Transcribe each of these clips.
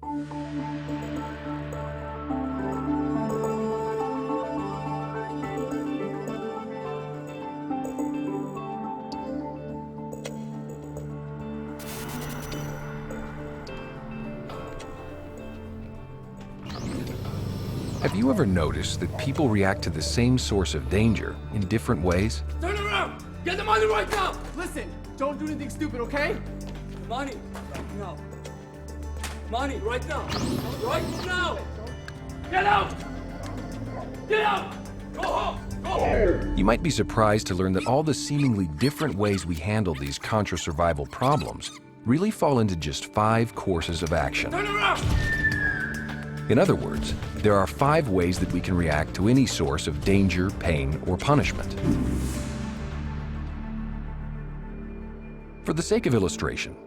Have you ever noticed that people react to the same source of danger in different ways? Turn around! Get the money right now! Listen, don't do anything stupid, okay? Money, right now. Money, right now. Right now! Get out! Get out! Go home! Go home! You might be surprised to learn that all the seemingly different ways we handle these contra-survival problems really fall into just 5 courses of action. Turn around! In other words, there are 5 ways that we can react to any source of danger, pain, or punishment. For the sake of illustration,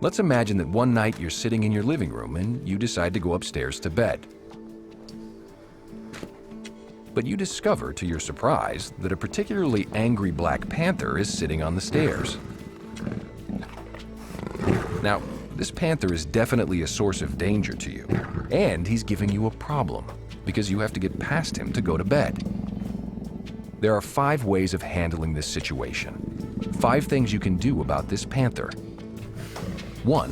let's imagine that one night you're sitting in your living room and you decide to go upstairs to bed. But you discover, to your surprise, that a particularly angry black panther is sitting on the stairs. Now, this panther is definitely a source of danger to you, and he's giving you a problem because you have to get past him to go to bed. There are 5 ways of handling this situation. 5 things you can do about this panther. 1.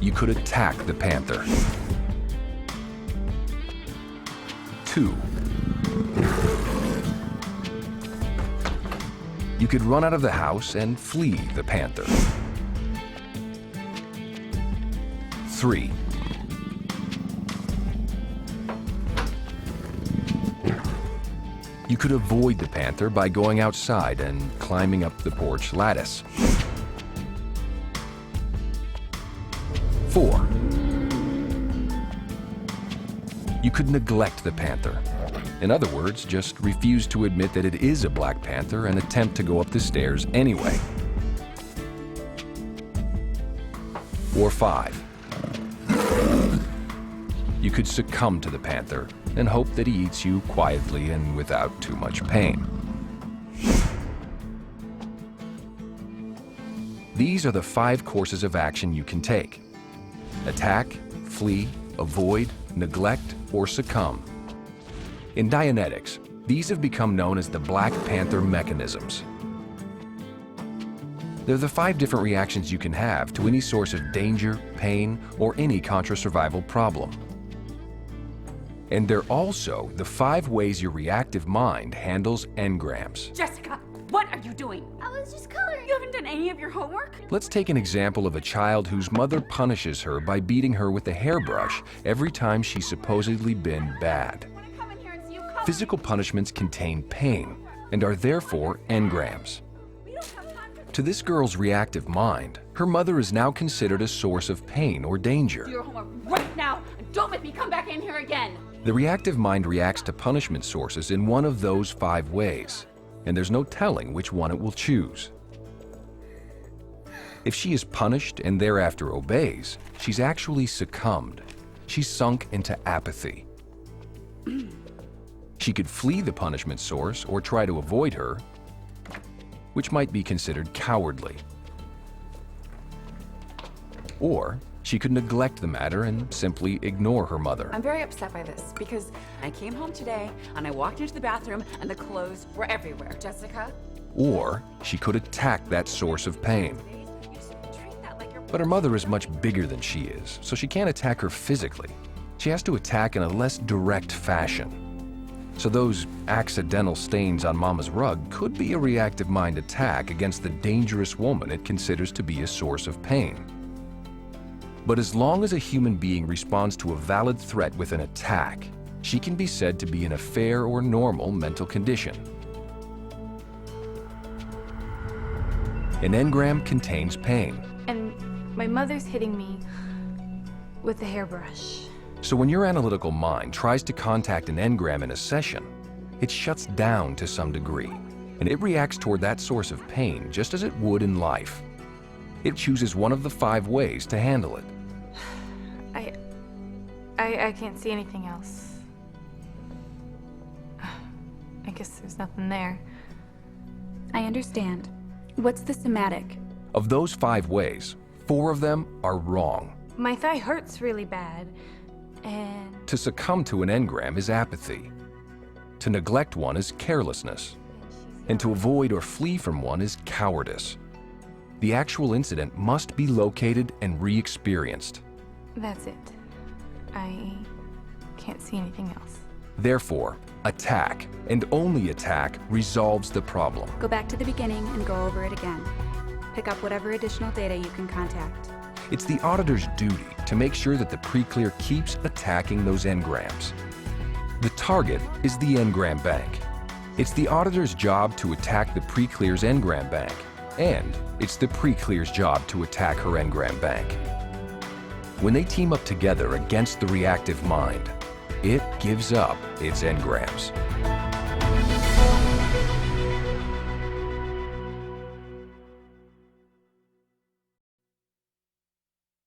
You could attack the panther. 2. You could run out of the house and flee the panther. 3. You could avoid the panther by going outside and climbing up the porch lattice. 4. You could neglect the panther. In other words, just refuse to admit that it is a black panther and attempt to go up the stairs anyway. Or 5. You could succumb to the panther and hope that he eats you quietly and without too much pain. These are the 5 courses of action you can take: attack, flee, avoid, neglect, or succumb. In Dianetics, these have become known as the Black Panther mechanisms. They're the 5 different reactions you can have to any source of danger, pain, or any contra-survival problem. And they're also the 5 ways your reactive mind handles engrams. Jessica, what are you doing? I was just coloring. You haven't done any of your homework? Let's take an example of a child whose mother punishes her by beating her with a hairbrush every time she's supposedly been bad. When I come in here and see you color, Physical punishments contain pain and are therefore engrams. we don't have time for To this girl's reactive mind, her mother is now considered a source of pain or danger. your homework right now, and don't make me come back in here again. The reactive mind reacts to punishment sources in one of those 5 ways, and there's no telling which one it will choose. If she is punished and thereafter obeys, she's actually succumbed. She's sunk into apathy. She could flee the punishment source or try to avoid her, which might be considered cowardly. Or she could neglect the matter and simply ignore her mother. I'm very upset by this because I came home today and I walked into the bathroom and the clothes were everywhere. Jessica? Or she could attack that source of pain. You just treat that like your But her mother is much bigger than she is, so she can't attack her physically. She has to attack in a less direct fashion. So those accidental stains on Mama's rug could be a reactive mind attack against the dangerous woman it considers to be a source of pain. But as long as a human being responds to a valid threat with an attack, she can be said to be in a fair or normal mental condition. An engram contains pain. And my mother's hitting me with a hairbrush. So when your analytical mind tries to contact an engram in a session, it shuts down to some degree, and it reacts toward that source of pain just as it would in life. It chooses one of the 5 ways to handle it. I can't see anything else. I guess there's nothing there. I understand. What's the somatic? Of those 5 ways, 4 of them are wrong. My thigh hurts really bad, and To succumb to an engram is apathy. To neglect one is carelessness. And to avoid or flee from one is cowardice. The actual incident must be located and re-experienced. that's it. I can't see anything else. Therefore, attack, and only attack, resolves the problem. Go back to the beginning and go over it again. Pick up whatever additional data you can contact. It's the auditor's duty to make sure that the pre-clear keeps attacking those engrams. The target is the engram bank. It's the auditor's job to attack the pre-clear's engram bank, and it's the pre-clear's job to attack her engram bank. When they team up together against the reactive mind, it gives up its engrams.